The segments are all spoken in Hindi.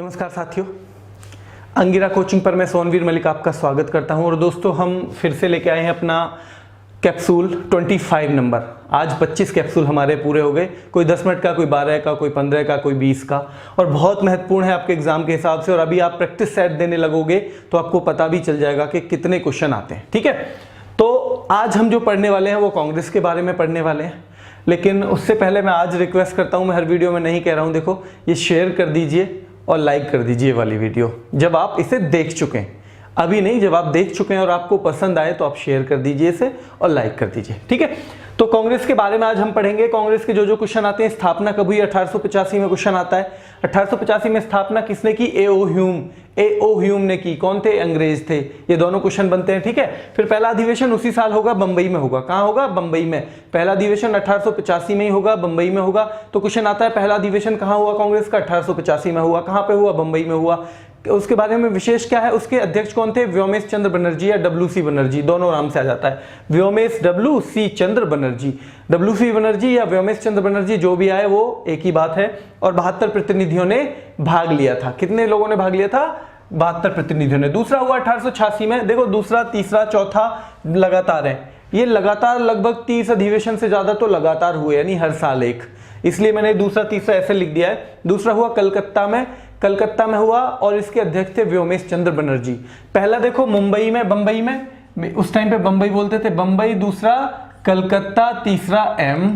नमस्कार साथियों, अंगिरा कोचिंग पर मैं सोनवीर मलिक आपका स्वागत करता हूं। और दोस्तों, हम फिर से लेके आए हैं अपना कैप्सूल 25 नंबर। आज 25 कैप्सूल हमारे पूरे हो गए, कोई 10 मिनट का, कोई 12 का, कोई 15 का, कोई 20 का, और बहुत महत्वपूर्ण है आपके एग्जाम के हिसाब से। और अभी आप प्रैक्टिस सेट देने लगोगे तो आपको पता भी चल जाएगा कि कितने क्वेश्चन आते हैं। ठीक है, तो आज हम जो पढ़ने वाले हैं वो कांग्रेस के बारे में पढ़ने वाले हैं। लेकिन उससे पहले मैं आज रिक्वेस्ट करता हूं, मैं हर वीडियो में नहीं कह रहा हूं, देखो ये शेयर कर दीजिए और लाइक कर दीजिए वाली वीडियो जब आप इसे देख चुके हैं। अभी नहीं, जब आप देख चुके हैं और आपको पसंद आए तो आप शेयर कर दीजिए इसे और लाइक कर दीजिए। ठीक है, तो कांग्रेस के बारे में आज हम पढ़ेंगे। कांग्रेस के जो क्वेश्चन आते हैं, स्थापना कब हुई, 1885 में क्वेश्चन आता है। 1885 में स्थापना किसने की? ए.ओ. ह्यूम। ए.ओ. ह्यूम ने की। कौन थे? अंग्रेज थे। ये दोनों क्वेश्चन बनते हैं। ठीक है, फिर पहला अधिवेशन उसी साल होगा, बंबई में होगा। कहां होगा? बंबई में। पहला अधिवेशन 1885 में ही होगा, बंबई में होगा। तो क्वेश्चन आता है, पहला अधिवेशन कहां हुआ कांग्रेस का? 1885 में हुआ। कहां पे हुआ? बंबई में हुआ। उसके बारे में विशेष क्या है? उसके अध्यक्ष कौन थे? व्योमेश चंद्र बनर्जी या डब्ल्यू.सी. बनर्जी, दोनों नाम से आ जाता है। व्योमेश डब्ल्यू.सी. चंद्र बनर्जी, डब्ल्यू.सी. बनर्जी या व्योमेश चंद्र बनर्जी, जो भी आए वो एक ही बात है। और 72 प्रतिनिधियों ने भाग लिया था। कितने लोगों ने भाग लिया था? 72 प्रतिनिधियों ने। दूसरा हुआ 1886 में। देखो, दूसरा, तीसरा, चौथा लगातार है। ये लगातार लगभग 30 अधिवेशन से ज्यादा तो लगातार हुए, यानी हर साल एक, इसलिए मैंने दूसरा तीसरा ऐसे लिख दिया है। दूसरा हुआ कलकत्ता में, कलकत्ता में हुआ और इसके अध्यक्ष थे व्योमेश चंद्र बनर्जी। पहला देखो मुंबई में, बंबई में, उस टाइम पे बंबई बोलते थे, बंबई। दूसरा कलकत्ता, तीसरा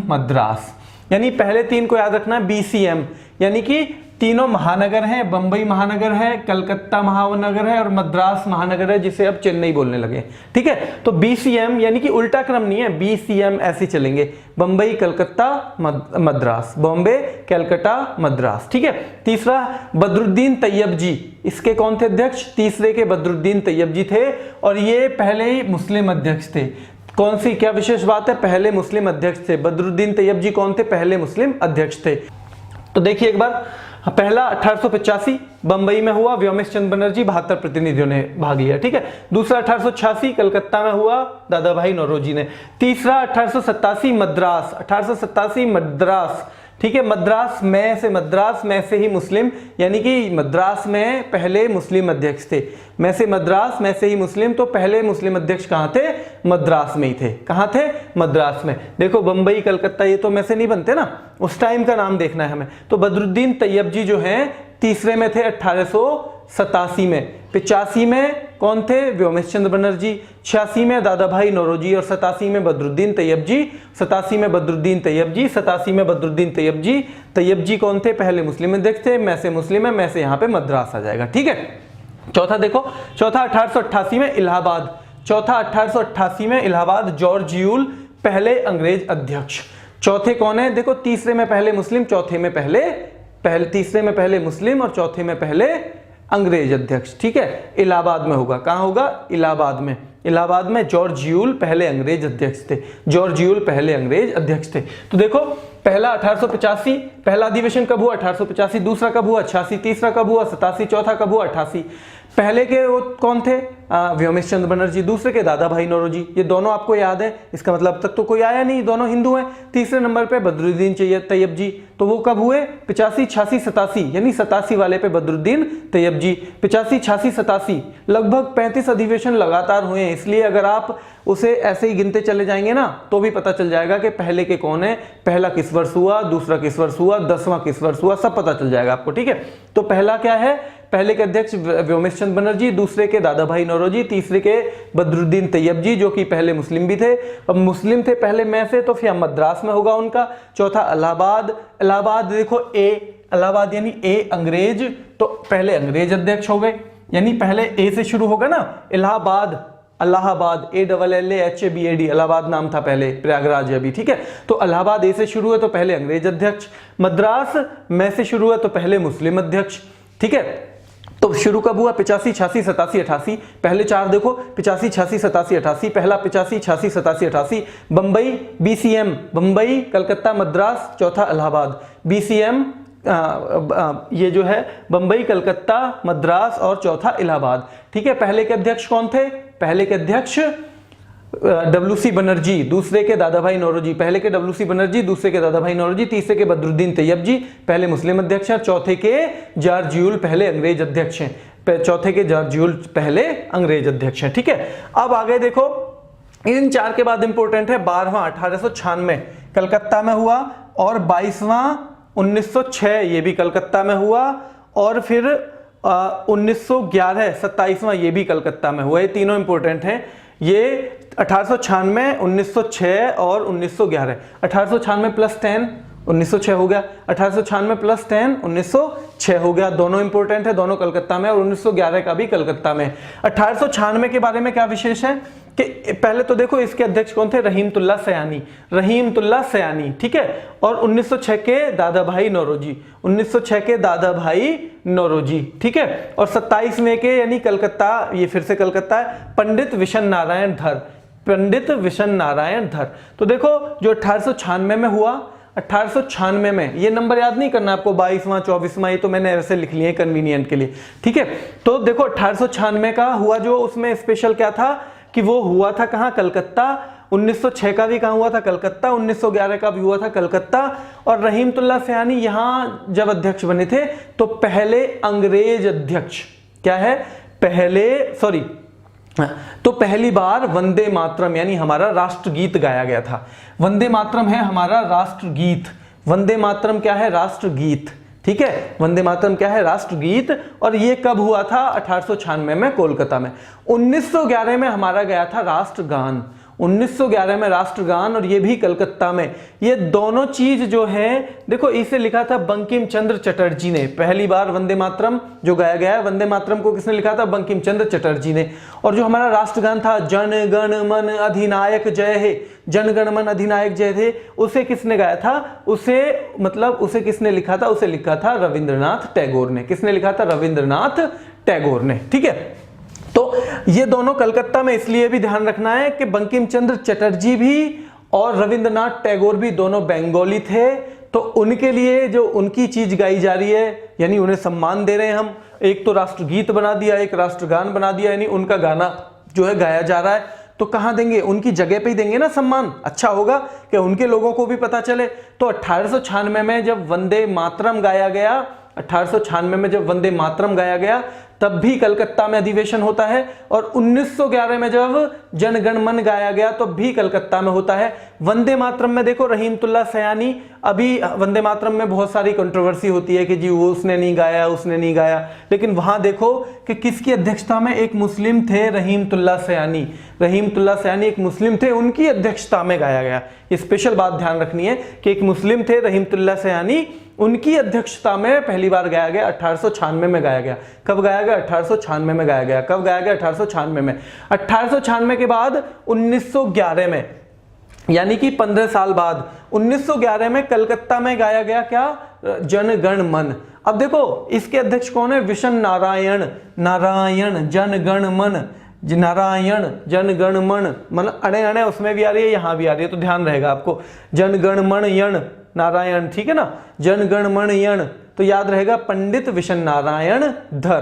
मद्रास। यानी पहले तीन को याद रखना, BCM, यानी कि तीनों महानगर हैं। बंबई महानगर है, कलकत्ता महानगर है और मद्रास महानगर है, जिसे अब चेन्नई बोलने लगे। ठीक है, तो BCM यानी कि उल्टा क्रम नहीं है, BCM ऐसे चलेंगे, बंबई, कलकत्ता, मद्रास, बॉम्बे, कलकत्ता, मद्रास। ठीक है, तीसरा बदरुद्दीन तैयब जी, इसके कौन थे अध्यक्ष? तीसरे के बदरुद्दीन तैयब जी थे, और ये पहले ही मुस्लिम अध्यक्ष थे। कौन सी क्या विशेष बात है? पहले मुस्लिम अध्यक्ष थे। बदरुद्दीन तैयब जी कौन थे? पहले मुस्लिम अध्यक्ष थे। तो देखिए एक बार, पहला 1885 बंबई में हुआ, व्योमेश चंद्र बनर्जी, 72 प्रतिनिधियों ने भाग लिया। ठीक है, दूसरा 1886 कलकत्ता में हुआ, दादा भाई नौरोजी ने। तीसरा 1887 मद्रास, 1887 मद्रास। ठीक है, मद्रास में से ही मुस्लिम, यानी कि मद्रास में पहले मुस्लिम अध्यक्ष थे। मद्रास में से ही मुस्लिम, तो पहले मुस्लिम अध्यक्ष कहां थे? मद्रास में ही थे। कहां थे? मद्रास में। देखो बंबई, कलकत्ता, ये तो में से नहीं बनते ना, उस टाइम का नाम देखना है हमें। तो बदरुद्दीन तैयब जी जो हैं तीसरे में थे 1887 में। 85 में कौन थे? व्योमेश चंद्र बनर्जी। 86 में दादा भाई नौरोजी और 87 में बदरुद्दीन तैयब जी। 87 में बदरुद्दीन तैयब जी, 87 में बदरुद्दीन तैयब जी। तैयब जी कौन थे? पहले मुस्लिम अध्यक्ष थे। मैं से मुस्लिम है, मैं से यहाँ पे मद्रास आ जाएगा। ठीक है, चौथा देखो, चौथा 1888 में इलाहाबाद। चौथा 1888 में इलाहाबाद, जॉर्ज यूल पहले अंग्रेज अध्यक्ष। चौथे कौन है? देखो, तीसरे में पहले मुस्लिम, चौथे में तीसरे में पहले मुस्लिम और चौथे में पहले अंग्रेज अध्यक्ष। ठीक है, इलाहाबाद में होगा। कहां होगा? इलाहाबाद में। इलाहाबाद में जॉर्ज यूल पहले अंग्रेज अध्यक्ष थे। जॉर्ज यूल पहले अंग्रेज अध्यक्ष थे। तो देखो, पहला 1885, पहला अधिवेशन कब हुआ? 1885। दूसरा कब हुआ? 86। तीसरा कब हुआ? 87। चौथा कब हुआ? 88। पहले के वो कौन थे? व्योमेश चंद्र बनर्जी। दूसरे के दादा भाई नौरोजी। ये दोनों आपको याद है, इसका मतलब अब तक तो कोई आया नहीं, दोनों हिंदू हैं। तीसरे नंबर पे बदरुद्दीन तैयब जी, तो वो कब हुए? 85, 86, 87, यानी 87 वाले पे बदरुद्दीन तैयब जी। 85, 86, 87, लगभग 35 अधिवेशन लगातार हुए हैं। इसलिए अगर आप उसे ऐसे ही गिनते चले जाएंगे ना, तो भी पता चल जाएगा कि पहले के कौन है, पहला किस वर्ष हुआ, दूसरा किस वर्ष हुआ, 10वां किस वर्ष हुआ, सब पता चल जाएगा आपको। ठीक है, तो पहला क्या है? पहले के अध्यक्ष व्योमेश चंद्र बनर्जी, दूसरे के दादा भाई नौरोजी, तीसरे के बदरुद्दीन तैयब जी, जो कि पहले मुस्लिम भी थे। अब मुस्लिम थे पहले में से, तो फिर मद्रास में होगा उनका। चौथा इलाहाबाद। इलाहाबाद देखो, इलाहाबाद यानी अंग्रेज, तो पहले अंग्रेज अध्यक्ष हो गए, यानी पहले ए से शुरू होगा ना, इलाहाबाद, अलाहाबाद, ALLAHABAD, इलाहाबाद नाम था पहले, प्रयागराज अभी। ठीक है, तो इलाहाबाद ए से शुरू है तो पहले अंग्रेज अध्यक्ष। मद्रास में से शुरू है तो पहले मुस्लिम अध्यक्ष। ठीक है, तो शुरू कब हुआ? 85, 86, 87, 88। पहले चार देखो, 85, 86, 87, 88। पहला 85, 86, 87, 88। बंबई, BCM, बंबई, कलकत्ता, मद्रास। चौथा इलाहाबाद, BCM, ये जो है बंबई, कलकत्ता, मद्रास और चौथा इलाहाबाद। ठीक है, पहले के अध्यक्ष कौन थे? पहले के अध्यक्ष WC बनर्जी, दूसरे के दादा भाई नौरोजी, पहले के WC बनर्जी, दूसरे के दादा भाई नौरोजी, तीसरे के बदरुद्दीन तैयब जी, पहले मुस्लिम अध्यक्ष हैं, चौथे के जॉर्जियुल पहले अंग्रेज अध्यक्ष हैं, चौथे के जॉर्जियुल पहले अंग्रेज अध्यक्ष हैं। ठीक है, अब आगे देखो, इन चार के बाद इंपॉर्टेंट है 12वां 1896 कलकत्ता में हुआ, और 22वां 1906 ये भी कलकत्ता में हुआ, और फिर 1911 27वां ये भी कलकत्ता में हुआ। ये तीनों इंपॉर्टेंट हैं, ये 1896, 1906 और 1911। 1896 प्लस 10 1906 हो गया, 1896 प्लस 10 1906 हो गया, दोनों इंपॉर्टेंट है, दोनों कलकत्ता में, और 1911 का भी कलकत्ता में। 1896 के बारे में क्या विशेष है कि पहले तो देखो इसके अध्यक्ष कौन थे, रहीमतुल्लाह सयानी, रहीमतुल्लाह सयानी, ठीक है, और 1906 के दादा भाई नौरोजी, 1906 के दादा भाई नौरोजी, ठीक है, और 27वें के यानी कलकत्ता, ये फिर से कलकत्ता है, पंडित विशन नारायण धर, पंडित विशन नारायण धर। तो देखो जो 1896 में हुआ, 1896 में, ये नंबर याद नहीं करना आपको, 22वां 24वां, ये तो मैंने ऐसे लिख लिए कन्वीनियंट के लिए, ठीक है। तो देखो 1896 का हुआ, जो उसमें स्पेशल क्या था कि वो हुआ था कहाँ, कलकत्ता। 1906 का भी कहाँ हुआ था, कलकत्ता। 1911 का भी हुआ था कलकत्ता। और रहीमतुल्लाह सयानी यहाँ जब अध्यक्ष बने थे तो पहले अंग्रेज अध्यक्ष, क्या है, तो पहली बार वंदे मातरम यानी हमारा राष्ट्रगीत गाया गया था। वंदे मातरम है हमारा राष्ट्रगीत, वंदे मातरम क्या है, राष्ट्रगीत, ठीक है, वंदे मातरम क्या है, राष्ट्रगीत। और ये कब हुआ था, 1896 में कोलकाता में। 1911 में हमारा गया था राष्ट्रगान, 1911 में राष्ट्रगान, और ये भी कलकत्ता में। ये दोनों चीज जो है, देखो इसे लिखा था बंकिम चंद्र चटर्जी ने, पहली बार वंदे मातरम जो गाया गया है, वंदे मातरम को किसने लिखा था, बंकिम चंद्र चटर्जी ने। और जो हमारा राष्ट्रगान था, जन गण मन अधिनायक जय हे, जन गण मन अधिनायक जय हे, उसे किसने गाया था, उसे किसने लिखा था, उसे लिखा था रविंद्रनाथ टैगोर ने। किसने लिखा था, रविंद्रनाथ टैगोर ने, ठीक है। तो ये दोनों कलकत्ता में, इसलिए भी ध्यान रखना है कि बंकिम चंद्र चटर्जी भी और रविंद्रनाथ टैगोर भी दोनों बंगाली थे, तो उनके लिए जो उनकी चीज गाई जा रही है, यानी उन्हें सम्मान दे रहे हैं हम। एक तो राष्ट्रगीत बना दिया, एक राष्ट्रगान बना दिया, यानी उनका गाना जो है गाया जा रहा है, तो कहां देंगे, उनकी जगह पे ही देंगे ना सम्मान। अच्छा होगा कि उनके लोगों को भी पता चले। तो 1896 में जब वंदे मातरम गाया गया, 1896 में जब वंदे मातरम गाया गया, तब भी कलकत्ता में अधिवेशन होता है। और 1911 में जब जन गण मन गाया गया तो भी कलकत्ता में होता है। वंदे मातरम में देखो रहीमतुल्लाह सयानी, अभी वंदे मातरम में बहुत सारी कंट्रोवर्सी होती है कि जी वो उसने नहीं गाया, उसने नहीं गाया, लेकिन वहां देखो कि किसकी अध्यक्षता में, एक मुस्लिम थे रहीमतुल्लाह सयानी, रहीमतुल्लाह सयानी एक मुस्लिम थे, उनकी अध्यक्षता में गाया गया। ये स्पेशल बात ध्यान रखनी है कि एक मुस्लिम थे रहीमतुल्लाह सयानी, उनकी अध्यक्षता में पहली बार गाया गया, 1896 में गाया गया। कब गाया गया, 1896 में गाया गया। कब गाया गया, 1896 में। 1896 के बाद 1911 में, यानी कि 15 साल बाद 1911 में कलकत्ता में गाया गया क्या, जन गण मन। अब देखो इसके अध्यक्ष कौन है, विशन नारायण, नारायण जन गण मन, नारायण जन गण मन, मतलब अणे अणे उसमें भी आ रही है, यहां भी आ रही है, तो ध्यान रहेगा आपको, जन गण मन यण नारायण, ठीक है ना, जन गण मन यण, तो याद रहेगा पंडित विशन नारायण धर।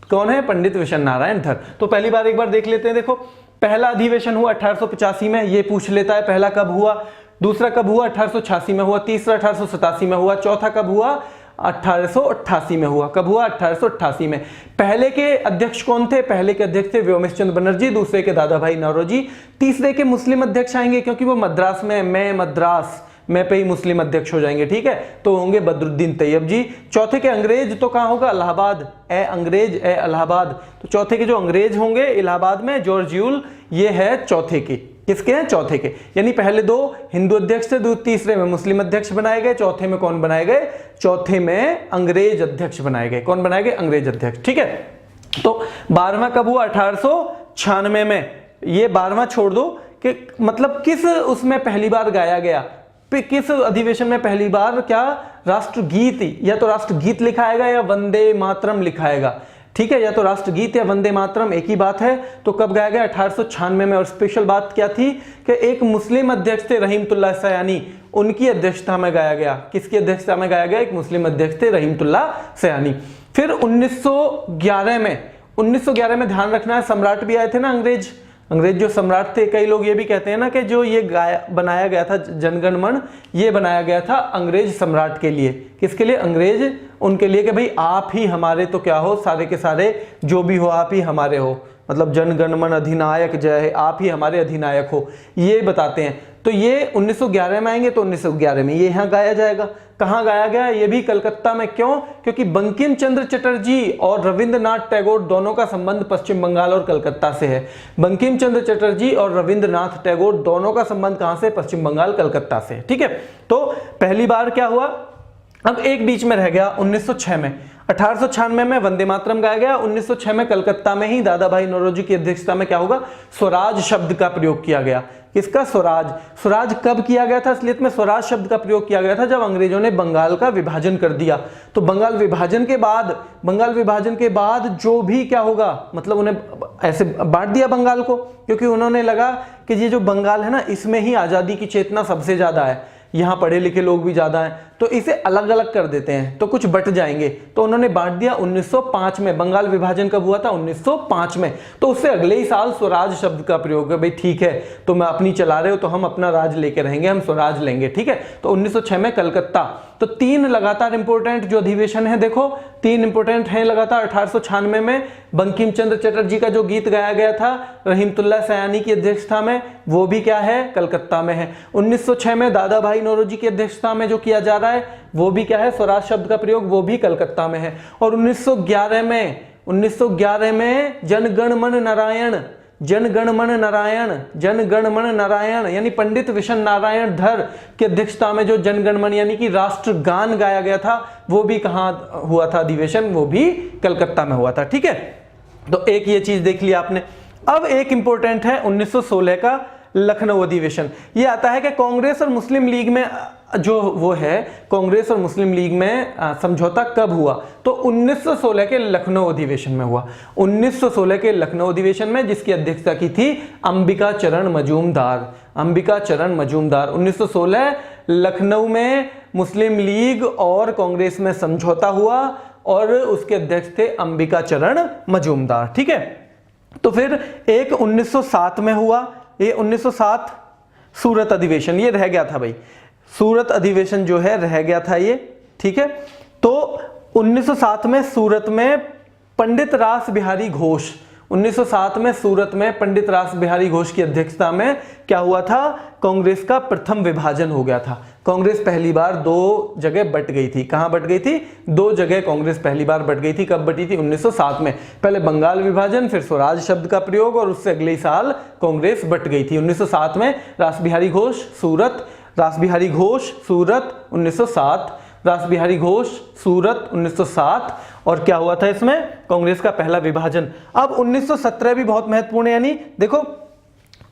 कौन है, पंडित विशन नारायण धर। तो पहली बार एक बार देख लेते हैं। देखो पहला अधिवेशन हुआ 1885 में, ये पूछ लेता है पहला कब हुआ, दूसरा कब हुआ, 1886 में हुआ, तीसरा 1887 में हुआ, चौथा कब हुआ, 1888 में हुआ। कब हुआ, 1888 में। पहले के अध्यक्ष कौन थे, पहले के अध्यक्ष थे व्योमेश चंद्र बनर्जी, दूसरे के दादा भाई नौरोजी, तीसरे के मुस्लिम अध्यक्ष आएंगे क्योंकि वो मद्रास में, मैं मद्रास में पे ही मुस्लिम अध्यक्ष हो जाएंगे, ठीक है, तो होंगे बदरुद्दीन तैयब जी। चौथे के अंग्रेज तो कहां होगा, इलाहाबाद, ए अंग्रेज ए इलाहाबाद, तो चौथे के जो अंग्रेज होंगे इलाहाबाद में, जॉर्जियुल, ये है चौथे के, किसके हैं, चौथे के। यानी पहले दो हिंदू अध्यक्ष थे, तीसरे में मुस्लिम अध्यक्ष बनाए गए, चौथे में कौन बनाए गए, चौथे में अंग्रेज अध्यक्ष बनाए गए। कौन बनाए गए, अंग्रेज अध्यक्ष, ठीक है। तो 12वां कब हुआ, 1896 में। ये 12वां छोड़ दो कि मतलब किस उसमें पहली बार गाया गया, किस अधिवेशन में पहली बार क्या राष्ट्रगीत, या तो राष्ट्रगीत लिखाएगा या वंदे मातरम लिखाएगा, ठीक है, या तो राष्ट्रगीत या वंदे मातरम एक ही बात है। तो कब गाया गया, 1896 में। और स्पेशल बात क्या थी कि एक मुस्लिम अध्यक्ष थे रहीमतुल्लाह सयानी, उनकी अध्यक्षता में गाया गया। किसकी अध्यक्षता में गाया गया, एक मुस्लिम अध्यक्ष थे रहीमतुल्लाह सयानी। फिर 1911 में, 1911 में ध्यान रखना है, सम्राट भी आए थे ना अंग्रेज, अंग्रेज जो सम्राट थे, कई लोग ये भी कहते हैं ना कि जो ये बनाया गया था जनगण मन, ये बनाया गया था अंग्रेज सम्राट के लिए। किसके लिए? अंग्रेज उनके लिए कि भाई आप ही हमारे तो क्या हो, सारे के सारे जो भी हो आप ही हमारे हो, मतलब जनगण मन अधिनायक जय है, आप ही हमारे अधिनायक हो, ये बताते हैं। तो ये 1911 में आएंगे, तो 1911 में ये यहाँ गाया जाएगा। कहाँ गाया गया? ये भी कलकत्ता में। क्यों? क्योंकि बंकिम चंद्र चटर्जी और रविंद्रनाथ टैगोर दोनों का संबंध पश्चिम बंगाल और कलकत्ता से है। बंकिम चंद्र चटर्जी और रविंद्रनाथ टैगोर दोनों का संबंध कहाँ से? पश्चिम बंगाल कलकत्ता से। ठीक है, तो पहली बार क्या हुआ? अब एक बीच में रह गया 1906 में। 1896 में वंदे मातरम गाया गया। 1906 में कलकत्ता में ही दादा भाई नौरोजी की अध्यक्षता में क्या होगा? स्वराज शब्द का प्रयोग किया गया। किसका? स्वराज। स्वराज कब किया गया था? असलियत में स्वराज शब्द का प्रयोग किया गया था जब अंग्रेजों ने बंगाल का विभाजन कर दिया। तो बंगाल विभाजन के बाद जो भी क्या होगा, मतलब उन्हें ऐसे बांट दिया बंगाल को, क्योंकि उन्होंने लगा कि ये जो बंगाल है ना, इसमें ही आजादी की चेतना सबसे ज्यादा है, यहाँ पढ़े लिखे लोग भी ज्यादा हैं, तो इसे अलग अलग कर देते हैं तो कुछ बट जाएंगे। तो उन्होंने बांट दिया 1905 में। बंगाल विभाजन कब हुआ था? 1905 में। तो उससे अगले ही साल स्वराज शब्द का प्रयोग है। भाई ठीक है, तो मैं अपनी चला रहे हो तो हम अपना राज लेके रहेंगे, हम स्वराज लेंगे। ठीक है, तो 1906 में कलकत्ता। तो 3 लगातार इंपोर्टेंट जो अधिवेशन है, देखो 3 इंपोर्टेंट हैं लगातार। 1896 में बंकिम चंद्र चटर्जी का जो गीत गाया गया था रहीमतुल्लाह सयानी की अध्यक्षता में, वो भी क्या है? कलकत्ता में है। 1906 में दादा भाई नौरोजी की अध्यक्षता में जो किया जा रहा है, वो भी क्या है? स्वराज शब्द का प्रयोग, वो भी कलकत्ता में है। और 1911 में जनगण मन नारायण यानी पंडित विशन नारायण धर की अध्यक्षता में जो जनगण मन यानी कि राष्ट्रगान गाया गया था, वो भी कहां हुआ था अधिवेशन? वो भी कलकत्ता में हुआ था। ठीक है, तो एक ये चीज देख लिया आपने। अब एक इंपॉर्टेंट है 1916 का लखनऊ अधिवेशन। ये आता है कि कांग्रेस और मुस्लिम लीग में जो वो है, कांग्रेस और मुस्लिम लीग में समझौता कब हुआ? तो 1916 के लखनऊ अधिवेशन में हुआ। 1916 के लखनऊ अधिवेशन में, जिसकी अध्यक्षता की थी अंबिका चरण मजूमदार। 1916 लखनऊ में मुस्लिम लीग और कांग्रेस में समझौता हुआ और उसके अध्यक्ष थे अंबिका चरण मजूमदार। ठीक है, तो फिर एक 1907 में हुआ। ये 1907 सूरत अधिवेशन, ये रह गया था भाई, सूरत अधिवेशन जो है रह गया था ये। ठीक है, तो 1907 में सूरत में पंडित रास बिहारी घोष, 1907 में सूरत में पंडित रास बिहारी घोष की अध्यक्षता में क्या हुआ था? कांग्रेस का प्रथम विभाजन हो गया था। कांग्रेस पहली बार 2 जगह बट गई थी। कहां बट गई थी? 2 जगह कांग्रेस पहली बार बट गई थी। कब बटी थी? 1907 में। पहले बंगाल विभाजन, फिर स्वराज शब्द का प्रयोग, और उससे अगले साल कांग्रेस बट गई थी। 1907 में रास बिहारी घोष सूरत, 1907 और क्या हुआ था इसमें? कांग्रेस का पहला विभाजन। अब 1917 भी बहुत महत्वपूर्ण है, यानी देखो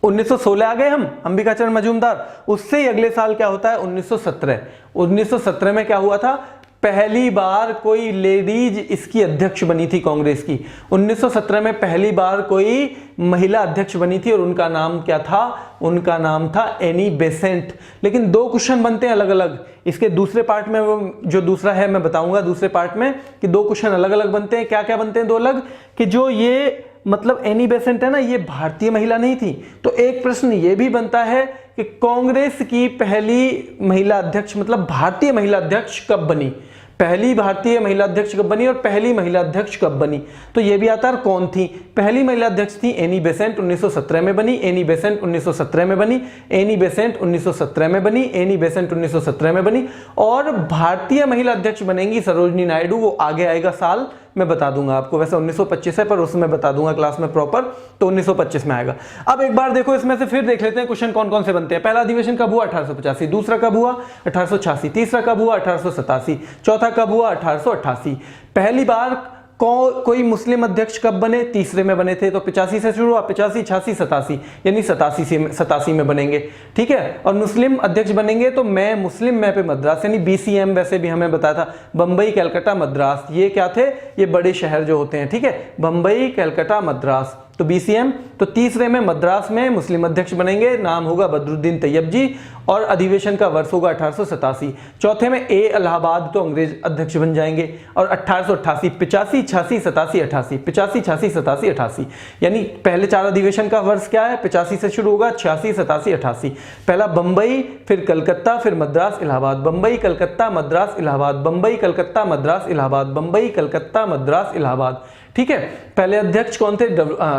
1916 आ गए हम, अंबिका चरण मजूमदार, उससे ही अगले साल क्या होता है? 1917 में क्या हुआ था? पहली बार कोई लेडीज इसकी अध्यक्ष बनी थी कांग्रेस की। 1917 में पहली बार कोई महिला अध्यक्ष बनी थी और उनका नाम क्या था? उनका नाम था एनी बेसेंट। लेकिन 2 क्वेश्चन बनते हैं अलग अलग। इसके दूसरे पार्ट में, वो जो दूसरा है मैं बताऊंगा दूसरे पार्ट में, कि 2 क्वेश्चन अलग अलग बनते हैं। क्या क्या बनते हैं 2 अलग? कि जो ये मतलब एनी बेसेंट है ना, ये भारतीय महिला नहीं थी। तो एक प्रश्न ये भी बनता है कि कांग्रेस की पहली महिला अध्यक्ष, मतलब भारतीय महिला अध्यक्ष कब बनी? पहली भारतीय महिला अध्यक्ष कब बनी और पहली महिला अध्यक्ष कब बनी? तो ये भी आता है कौन थी? पहली महिला अध्यक्ष थी एनी बेसेंट, 1917 में बनी। एनी बेसेंट 1917 में बनी। एनी बेसेंट 1917 में बनी। एनी बेसेंट 1917 में बनी। और भारतीय महिला अध्यक्ष बनेंगी सरोजनी नायडू। वो आगे आएगा साल, मैं बता दूंगा आपको। वैसे 1925 है, पर उसमें बता दूंगा क्लास में प्रॉपर, तो 1925 में आएगा। अब एक बार देखो इसमें से फिर देख लेते हैं क्वेश्चन कौन कौन से बनते हैं। पहला अधिवेशन कब हुआ? 1885। दूसरा कब हुआ? 1886। तीसरा कब हुआ? 1887। चौथा कब हुआ? 1888। पहली बार कोई मुस्लिम अध्यक्ष कब बने? तीसरे में बने थे। तो 85 से शुरू हुआ, 85, 86, 87, यानी 87 में बनेंगे। ठीक है, और मुस्लिम अध्यक्ष बनेंगे तो मैं मुस्लिम मैं पे मद्रास, यानी BCM वैसे भी हमें बताया था, बंबई कलकत्ता मद्रास, ये क्या थे? ये बड़े शहर जो होते हैं। ठीक है, बंबई कलकत्ता मद्रास, तो BCM। तो तीसरे में मद्रास में मुस्लिम अध्यक्ष बनेंगे, नाम होगा बदरुद्दीन तैयब जी, और अधिवेशन का वर्ष होगा 1887। चौथे में A इलाहाबाद, तो अंग्रेज अध्यक्ष बन जाएंगे, और 1888, 85, 86, 87, 88, 85, 86, 87, 88, यानी पहले 4 अधिवेशन का वर्ष क्या है, 85 से शुरू होगा, 86, 87, 88। पहला बंबई, फिर कलकत्ता, फिर मद्रास, इलाहाबाद, बंबई, कलकत्ता, मद्रास, इलाहाबाद, बंबई, कलकत्ता, मद्रास, इलाहाबाद, बंबई, कलकत्ता, मद्रास, इलाहाबाद। ठीक है, पहले अध्यक्ष कौन थे,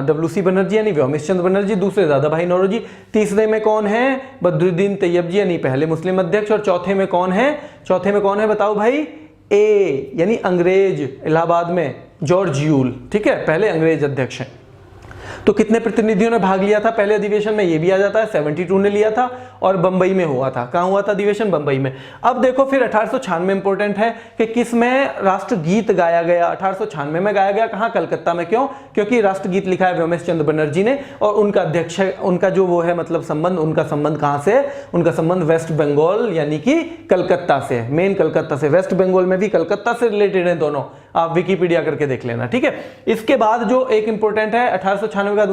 WC बनर्जी यानी व्योमेश चंद्र बनर्जी, दूसरे दादा भाई नौरोजी, तीसरे में कौन है, बदरुद्दीन तैयब जी यानी पहले मुस्लिम अध्यक्ष, और चौथे में कौन है बताओ भाई, ए यानी अंग्रेज इलाहाबाद में जॉर्ज यूल। ठीक है, पहले अंग्रेज अध्यक्ष हैं। तो कितने प्रतिनिधियों ने भाग लिया था पहले अधिवेशन में, ये भी आ जाता है, 72 ने लिया था, और बंबई में हुआ था। कहां हुआ था अधिवेशन, बंबई में। अब देखो फिर 1896 इंपॉर्टेंट है कि किस में राष्ट्रगीत गाया गया, 1896 में गाया गया, कहां, कलकत्ता में। क्यों, क्योंकि राष्ट्रगीत लिखा है व्योमेश चंद्र बनर्जी ने, और उनका अध्यक्ष, उनका जो वो है मतलब संबंध, उनका संबंध कहां से, उनका संबंध वेस्ट बंगाल यानी कि कलकत्ता से, मेन कलकत्ता से। वेस्ट बंगाल में भी कलकत्ता से रिलेटेड है दोनों, आप विकिपीडिया करके देख लेना। ठीक है, इसके बाद जो एक इंपॉर्टेंट है 1896 का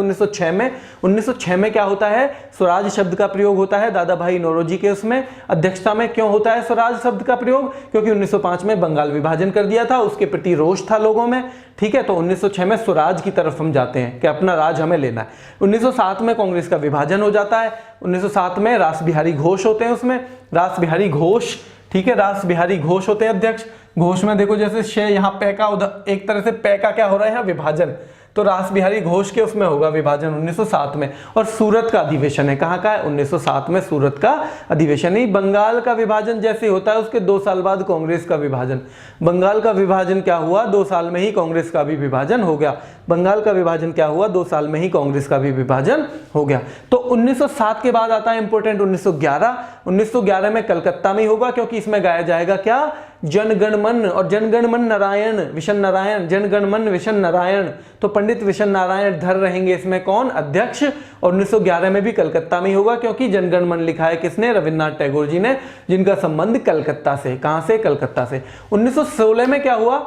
1906 में क्या होता है, स्वराज शब्द का प्रयोग होता है दादा भाई नौरोजी के उसमें अध्यक्षता में। क्यों होता है स्वराज शब्द का प्रयोग, क्योंकि 1905 में बंगाल विभाजन कर दिया था, उसके प्रति रोष था लोगों में। ठीक है, तो 1906 में स्वराज की तरफ हम जाते हैं कि अपना राज हमें लेना है। 1907 में कांग्रेस का विभाजन हो जाता है, 1907 में रास बिहारी घोष होते हैं उसमें, रास बिहारी घोष। ठीक है, रास बिहारी घोष होते हैं अध्यक्ष। घोष में देखो जैसे शे यहाँ पे का, उधर एक तरह से पे का क्या हो रहा है यहाँ विभाजन, तो रास बिहारी घोष के उसमें होगा विभाजन 1907 में। और सूरत का अधिवेशन है, कहाँ का है, 1907 में सूरत का अधिवेशन ही। बंगाल का विभाजन जैसे होता है उसके 2 साल बाद कांग्रेस का विभाजन, बंगाल का विभाजन क्या हुआ, 2 साल में ही कांग्रेस का भी विभाजन हो गया। बंगाल का विभाजन क्या हुआ, 2 साल में ही कांग्रेस का भी विभाजन हो गया। तो 1907 के बाद आता है इंपोर्टेंट 1911 में कलकत्ता में होगा, क्योंकि इसमें गाया जाएगा क्या, जनगण मन, और जनगण मन नारायण विशन नारायण, जनगण मन विशन नारायण, तो पंडित विशन नारायण धर रहेंगे इसमें कौन, अध्यक्ष। और 1911 में भी कलकत्ता में ही होगा, क्योंकि जनगण मन लिखा है किसने, रविन्द्रनाथ टैगोर जी ने, जिनका संबंध कलकत्ता से, कहां से, कलकत्ता से। 1916 में क्या हुआ,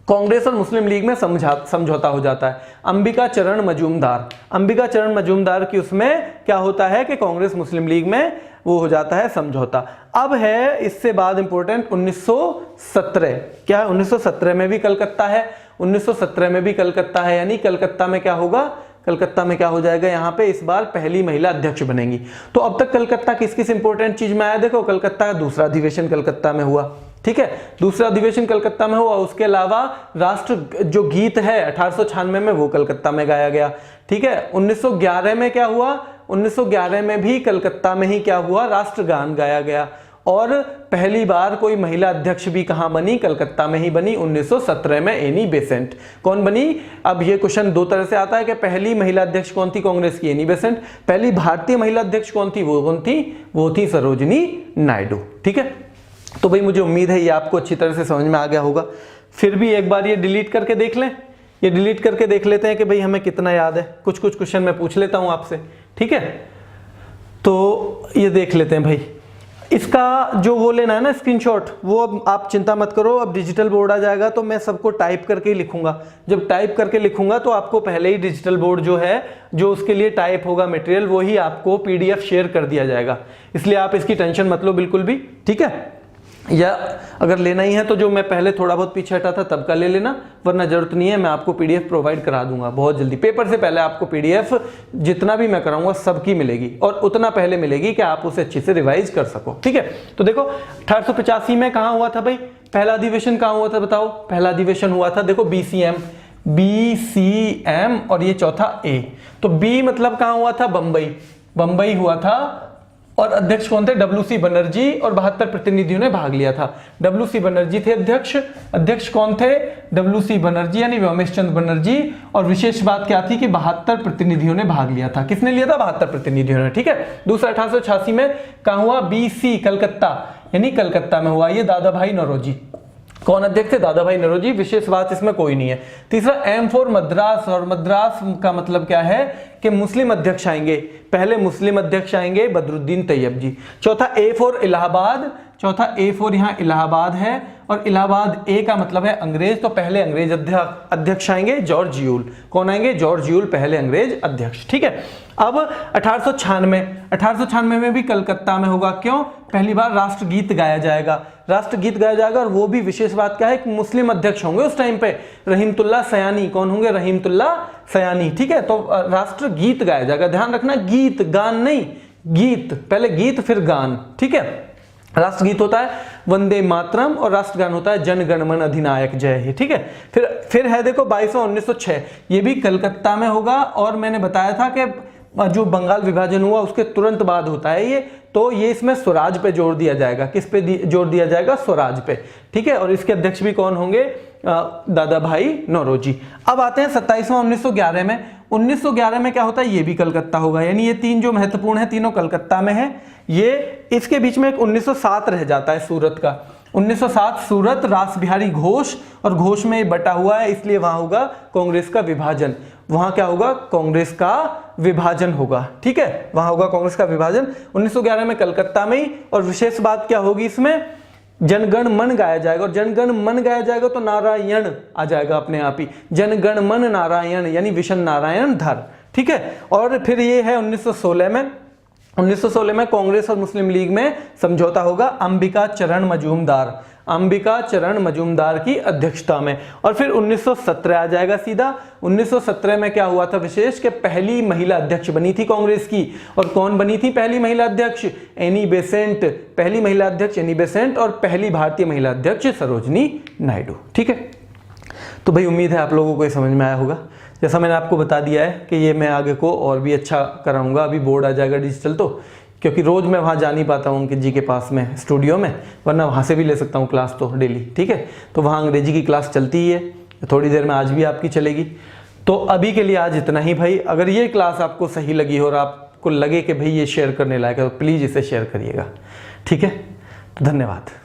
कांग्रेस और मुस्लिम लीग में समझौता हो जाता है। अंबिका चरण मजूमदार की उसमें क्या होता है कि कांग्रेस मुस्लिम लीग में वो हो जाता है समझौता। अब है इससे बाद इंपॉर्टेंट 1917, क्या है 1917 में भी कलकत्ता है, 1917 में भी कलकत्ता है, यानी कलकत्ता में क्या होगा, कलकत्ता में क्या हो जाएगा, यहाँ पे इस बार पहली महिला अध्यक्ष बनेंगी। तो अब तक कलकत्ता किस किस इंपॉर्टेंट चीज में आया, देखो कलकत्ता का दूसरा अधिवेशन कलकत्ता में हुआ। ठीक है, दूसरा अधिवेशन कलकत्ता में हुआ, उसके अलावा राष्ट्र जो गीत है 1896 में वो कलकत्ता में गाया गया। ठीक है, 1911 में क्या हुआ, 1911 में भी कलकत्ता में ही क्या हुआ, राष्ट्रगान गाया गया। और पहली बार कोई महिला अध्यक्ष भी कहां बनी, कलकत्ता में ही बनी, 1917 में एनी बेसेंट। कौन बनी, अब ये क्वेश्चन 2 तरह से आता है कि पहली महिला अध्यक्ष कौन थी कांग्रेस की, एनी बेसेंट। पहली भारतीय महिला अध्यक्ष कौन थी, वो थी सरोजिनी नायडू। ठीक है, तो भाई मुझे उम्मीद है ये आपको अच्छी तरह से समझ में आ गया होगा। फिर भी एक बार ये डिलीट करके देख लें, ये डिलीट करके देख लेते हैं कि भाई हमें कितना याद है। कुछ क्वेश्चन मैं पूछ लेता हूं आपसे, ठीक है। तो ये देख लेते हैं भाई, इसका जो वो लेना है ना स्क्रीनशॉट, वो अब आप चिंता मत करो, अब डिजिटल बोर्ड आ जाएगा तो मैं सबको टाइप करके ही लिखूंगा। जब टाइप करके लिखूंगा तो आपको पहले ही डिजिटल बोर्ड जो है, जो उसके लिए टाइप होगा मटेरियल, वो ही आपको PDF शेयर कर दिया जाएगा। इसलिए आप इसकी टेंशन मत लो बिल्कुल भी, ठीक है। या अगर लेना ही है तो जो मैं पहले थोड़ा बहुत पीछे हटा था तब का ले लेना, वरना जरूरत नहीं है, मैं आपको PDF प्रोवाइड करा दूंगा बहुत जल्दी। पेपर से पहले आपको PDF जितना भी मैं कराऊंगा सबकी मिलेगी, और उतना पहले मिलेगी कि आप उसे अच्छे से रिवाइज कर सको, ठीक है। तो देखो 1885 में कहां हुआ था भाई पहला अधिवेशन, कहां हुआ था बताओ, पहला अधिवेशन हुआ था देखो BCM, और ये चौथा A। तो B मतलब कहां हुआ था, बंबई हुआ था, और अध्यक्ष कौन थे, WC बनर्जी, और 72 प्रतिनिधियों ने भाग लिया था। WC बनर्जी थे अध्यक्ष कौन थे, WC बनर्जी यानी व्योमेश चंद्र बनर्जी। और विशेष बात क्या थी कि 72 प्रतिनिधियों ने भाग लिया था। किसने लिया था, 72 प्रतिनिधियों ने, ठीक है। दूसरा 1886 में कहां हुआ, BC कलकत्ता, यानी कलकत्ता में हुआ, ये दादा भाई नौरोजी। कौन अध्यक्ष थे, दादा भाई नौरोजी, विशेष बात इसमें कोई नहीं है। तीसरा M फॉर मद्रास, और मद्रास का मतलब क्या है कि मुस्लिम अध्यक्ष आएंगे, पहले मुस्लिम अध्यक्ष आएंगे बदरुद्दीन तैयब जी। चौथा A फॉर इलाहाबाद, चौथा A4 यहाँ इलाहाबाद है, और इलाहाबाद A का मतलब है अंग्रेज, तो पहले अंग्रेज अध्यक्ष आएंगे जॉर्ज यूल। कौन आएंगे? जॉर्ज यूल पहले अंग्रेज अध्यक्ष। ठीक है। अब 1896 में भी कलकत्ता में होगा। क्यों? पहली बार राष्ट्रगीत गाया जाएगा, राष्ट्रगीत गाया जाएगा। और वो भी विशेष बात क्या है, एक मुस्लिम अध्यक्ष होंगे उस टाइम पे, रहीमतुल्लाह सयानी। कौन होंगे? रहीमतुल्लाह सयानी। ठीक है। तो राष्ट्रगीत गाया जाएगा, ध्यान रखना, गीत, गान नहीं, गीत, पहले गीत फिर गान। ठीक है। राष्ट्रगीत होता है वंदे मातरम और राष्ट्रगान होता है जन गण मन अधिनायक जय हे। ठीक है। फिर है देखो 22/1906, ये भी कलकत्ता में होगा। और मैंने बताया था कि जो बंगाल विभाजन हुआ उसके तुरंत बाद होता है ये, तो ये इसमें स्वराज पे जोर दिया जाएगा। किस पे जोर दिया जाएगा? स्वराज पे। ठीक है। और इसके अध्यक्ष भी कौन होंगे? दादा भाई नौरोजी। अब आते हैं 27/1911 में। 1911 में क्या होता है? ये भी कलकत्ता होगा। यानी ये तीन जो महत्वपूर्ण है तीनों कलकत्ता में है। ये इसके बीच में एक 1907 रह जाता है सूरत का। 1907 सूरत, रास बिहारी घोष, और घोष में बटा हुआ है इसलिए वहां होगा कांग्रेस का विभाजन। वहां क्या होगा? कांग्रेस का विभाजन होगा। ठीक है। वहां होगा कांग्रेस का विभाजन 1911 में कलकत्ता में ही। और विशेष बात क्या होगी इसमें? जनगण मन गाया जाएगा। और जनगण मन गाया जाएगा तो नारायण आ जाएगा अपने आप ही, जनगण मन नारायण, यानी विशन नारायण धर। ठीक है। और फिर ये है 1916 में। 1916 में कांग्रेस और मुस्लिम लीग में समझौता होगा अंबिका चरण मजूमदार की अध्यक्षता में। और फिर 1917 आ जाएगा सीधा। 1917 में क्या हुआ था विशेष, कि पहली महिला अध्यक्ष बनी थी कांग्रेस की। और कौन बनी थी पहली महिला अध्यक्ष? Annie Besant. पहली महिला अध्यक्ष एनी बेसेंट, और पहली भारतीय महिला अध्यक्ष सरोजनी नायडू। ठीक है। तो भाई उम्मीद है आप लोगों को ये समझ में आया होगा। जैसा मैंने आपको बता दिया है कि ये मैं आगे को और भी अच्छा कराऊंगा। अभी बोर्ड आ जाएगा डिजिटल, तो क्योंकि रोज़ मैं वहाँ जा नहीं पाता हूँ अंकित जी के पास में स्टूडियो में, वरना वहाँ से भी ले सकता हूँ क्लास तो डेली। ठीक है। तो वहाँ अंग्रेजी की क्लास चलती ही है, थोड़ी देर में आज भी आपकी चलेगी। तो अभी के लिए आज इतना ही भाई। अगर ये क्लास आपको सही लगी हो और आपको लगे कि भाई ये शेयर करने लायक है तो प्लीज़ इसे शेयर करिएगा। ठीक है। धन्यवाद।